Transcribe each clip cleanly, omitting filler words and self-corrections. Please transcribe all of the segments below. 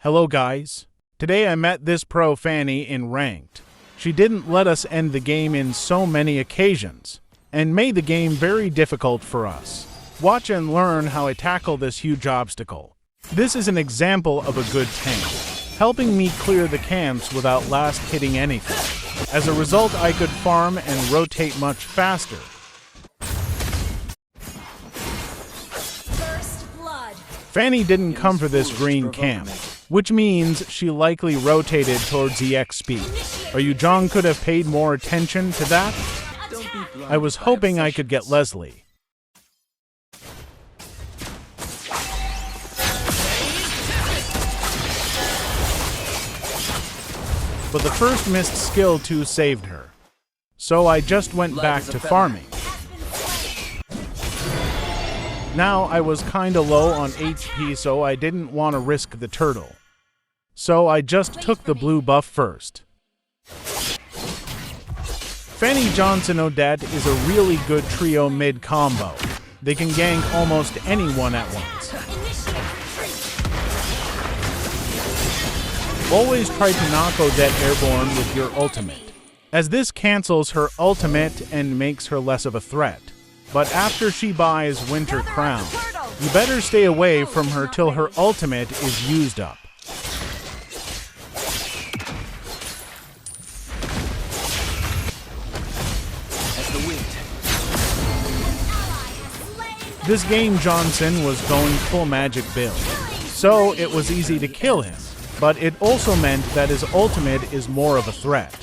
Hello guys. Today I met this pro Fanny in ranked. She didn't let us end the game in so many occasions, and made the game very difficult for us. Watch and learn how I tackle this huge obstacle. This is an example of a good tank, helping me clear the camps without last hitting anything. As a result, I could farm and rotate much faster. Fanny didn't come for this green camp, which means she likely rotated towards EXP. Or Yujong could have paid more attention to that? I was hoping I could get Leslie. But the first missed skill 2 saved her. So I just went back to farming. Now I was kinda low on HP, so I didn't want to risk the turtle. So I just took the blue buff first. Fanny Johnson Odette is a really good trio mid combo. They can gank almost anyone at once. Always try to knock Odette airborne with your ultimate, as this cancels her ultimate and makes her less of a threat. But after she buys Winter Crown, you better stay away from her till her ultimate is used up. This game Johnson was going full magic build, so it was easy to kill him, but it also meant that his ultimate is more of a threat.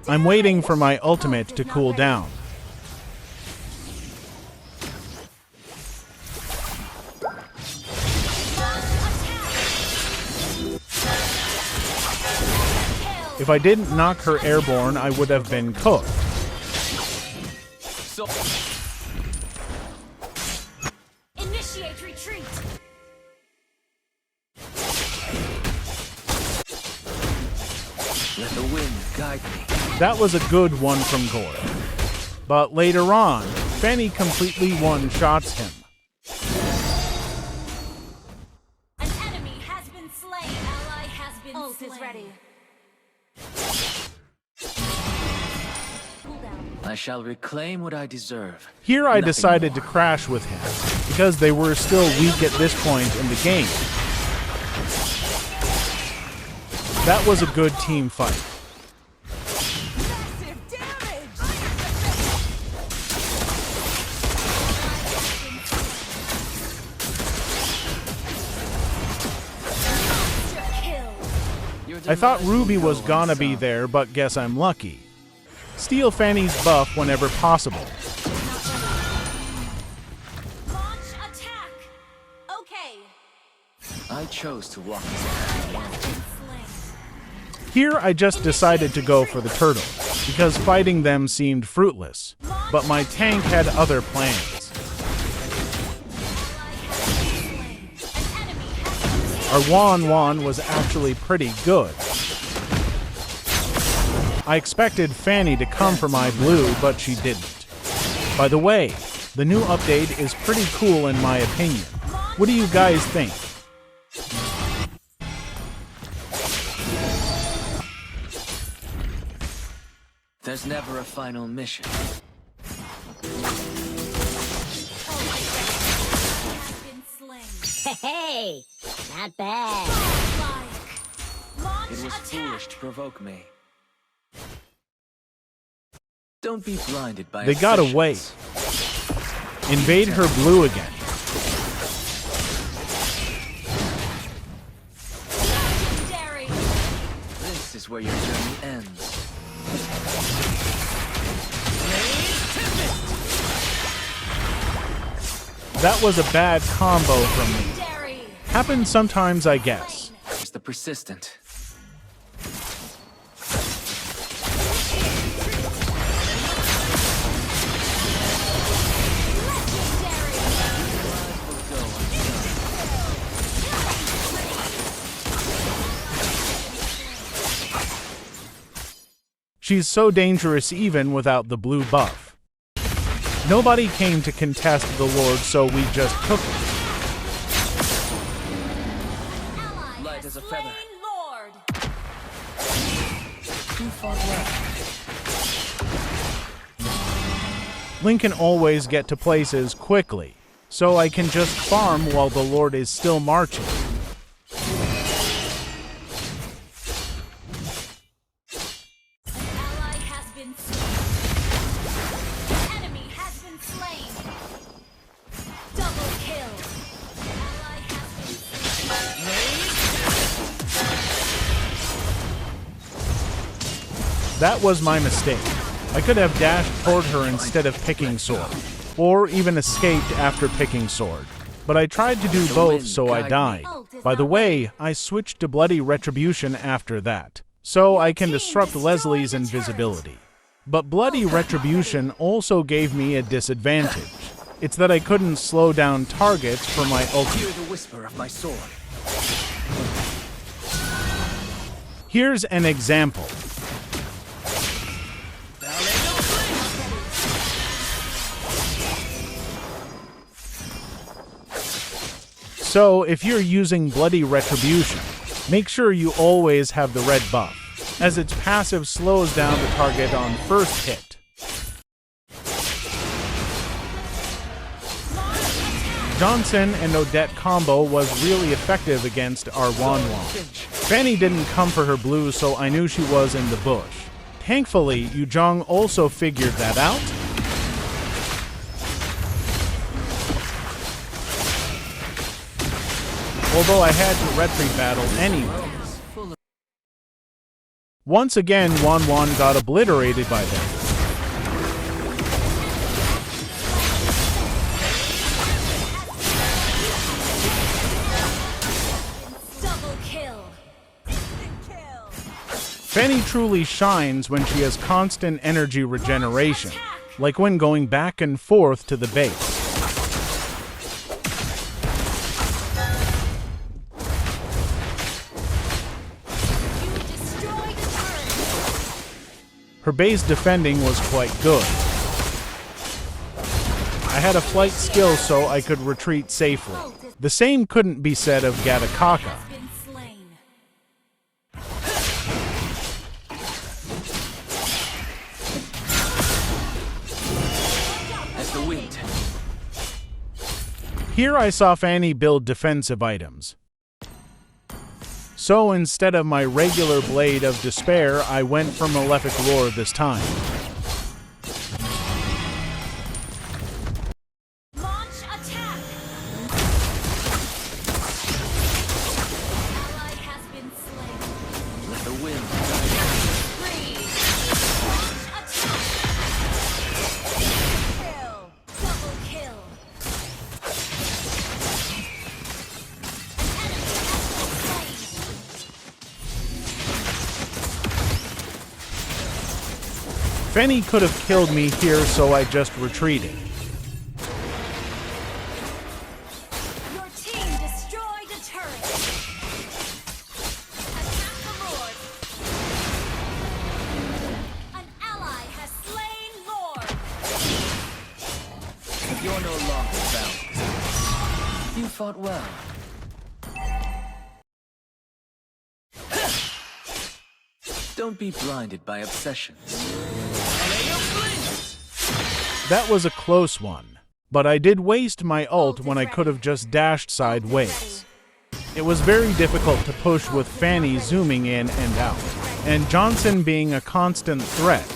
I'm waiting for my ultimate to cool down. If I didn't knock her airborne, I would have been cooked. Initiate retreat. Let the wind guide me. That was a good one from Gore. But later on, Fanny completely one-shots him. An enemy has been slain. Ally has been slain. Ult is ready. I shall reclaim what I deserve. Here I decided to crash with him, because they were still weak at this point in the game. That was a good team fight. I thought Ruby was gonna be there, but guess I'm lucky. Steal Fanny's buff whenever possible. Launch attack. Okay. I chose to walk this path. Here I just decided to go for the turtle, because fighting them seemed fruitless, but my tank had other plans. Our Wan was actually pretty good. I expected Fanny to come for my blue, but she didn't. By the way, the new update is pretty cool in my opinion. What do you guys think? There's never a final mission. Hey, not bad. It was foolish to provoke me. Don't be blinded by They got away. Invade her blue again. This is where your journey ends. That was a bad combo from me. Happens sometimes, I guess. It's the persistent. She's so dangerous even without the blue buff. Nobody came to contest the Lord, so we just took it. light as a feather. Lord. You fought well. Link can always get to places quickly, so I can just farm while the Lord is still marching. Ally has been slain. Enemy has been slain. Double kill. Ally has been slain. That was my mistake. I could have dashed toward her instead of picking sword, or even escaped after picking sword. But I tried to do both, so I died. By the way, I switched to Bloody Retribution after that, so I can disrupt Leslie's invisibility. But Bloody Retribution also gave me a disadvantage. It's that I couldn't slow down targets for my ultimate. Hear the whisper of my sword. Here's an example. So, if you're using Bloody Retribution, make sure you always have the red buff, as its passive slows down the target on first hit. Johnson and Odette combo was really effective against our Wanwan. Fanny didn't come for her blue, so I knew she was in the bush. Thankfully, Yuzhong also figured that out. Although I had to retreat battle anyway. Once again, Wanwan got obliterated by them. Double kill. Fanny truly shines when she has constant energy regeneration, like when going back and forth to the base. Her base defending was quite good. I had a flight skill so I could retreat safely. The same couldn't be said of Gatakaka. Been slain. As the wind. Here I saw Fanny build defensive items. So instead of my regular Blade of Despair, I went for Malefic Roar this time. Launch attack. Ally has been slain. Let the wind. Freeze. Launch attack. Kill. Double kill. Fanny could have killed me here, so I just retreated. Your team destroyed a turret. Attack the Lord. An ally has slain Lord. You're no longer bound. You fought well. Don't be blinded by obsessions. That was a close one, but I did waste my ult when I could have just dashed sideways. It was very difficult to push with Fanny zooming in and out, and Johnson being a constant threat.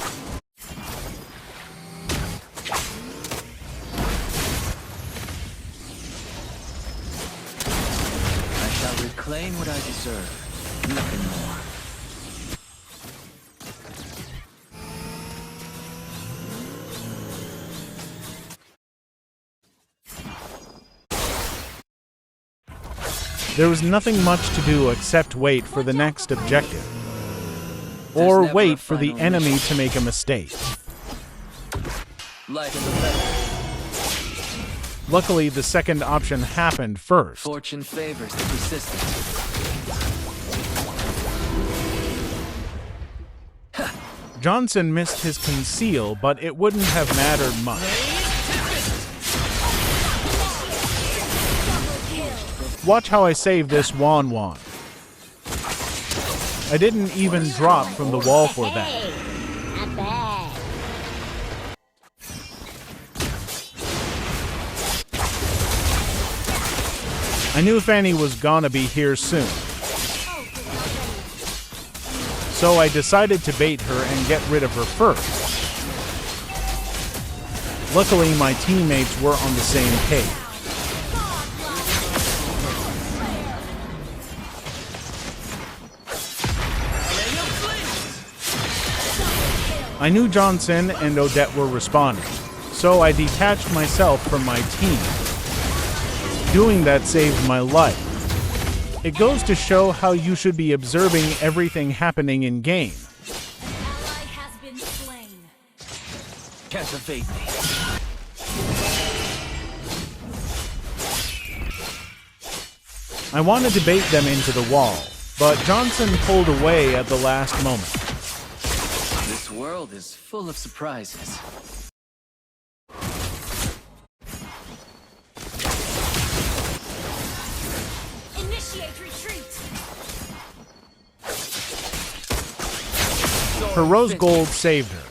I shall reclaim what I deserve. Nothing more. There was nothing much to do except wait for the next objective, or never wait a for the final enemy mission. to make a mistake. Light as a feather. Luckily, the second option happened first. Fortune favors the persistent. Johnson missed his conceal, but it wouldn't have mattered much. Watch how I save this Wanwan. I didn't even drop from the wall for that. Hey, not bad. I knew Fanny was gonna be here soon, so I decided to bait her and get rid of her first. Luckily, my teammates were on the same page. I knew Johnson and Odette were responding, so I detached myself from my team. Doing that saved my life. It goes to show how you should be observing everything happening in game. An ally has been slain. Can't evade me. I wanted to bait them into the wall, but Johnson pulled away at the last moment. This world is full of surprises. Initiate retreat. Her rose gold saved her.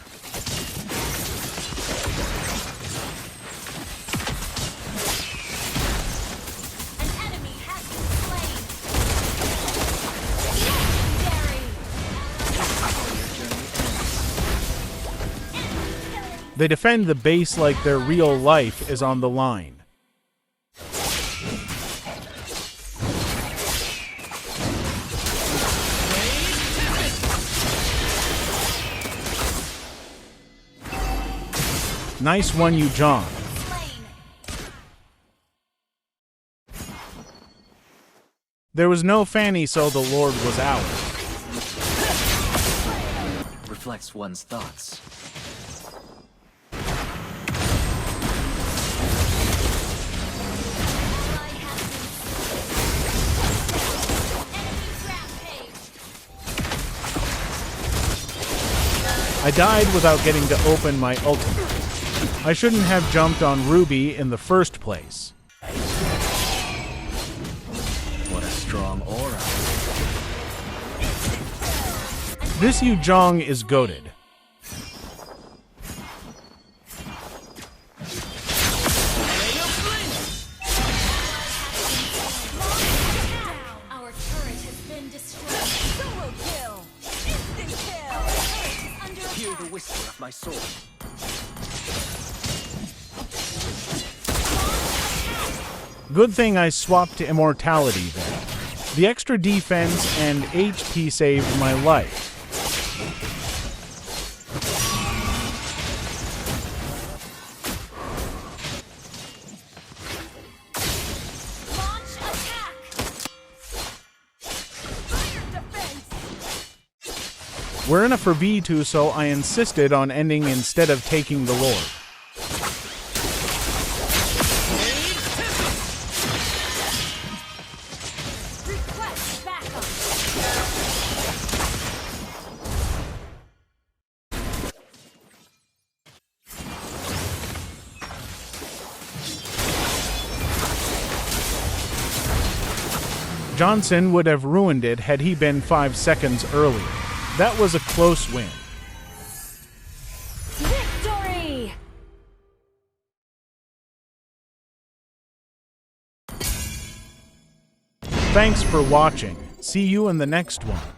An enemy has been slain. Legendary. They defend the base like their real life is on the line. Nice one, you John. Slain. There was no Fanny, so the Lord was ours. Reflects one's thoughts. Ally has been slain. Enemy rampage. I died without getting to open my ultimate. I shouldn't have jumped on Ruby in the first place. What a strong aura. This Yu Zhong is goated. Our turret has been destroyed. Solo kill. Instant kill. Our turret is under Hear attack. the whisper of my sword. Good thing I swapped to immortality there. The extra defense and HP saved my life. Launch attack. Fire defense. We're in a 4v2, so I insisted on ending instead of taking the Lord. Request backup. Johnson would have ruined it had he been 5 seconds earlier. That was a close win. Victory! Thanks for watching. See you in the next one.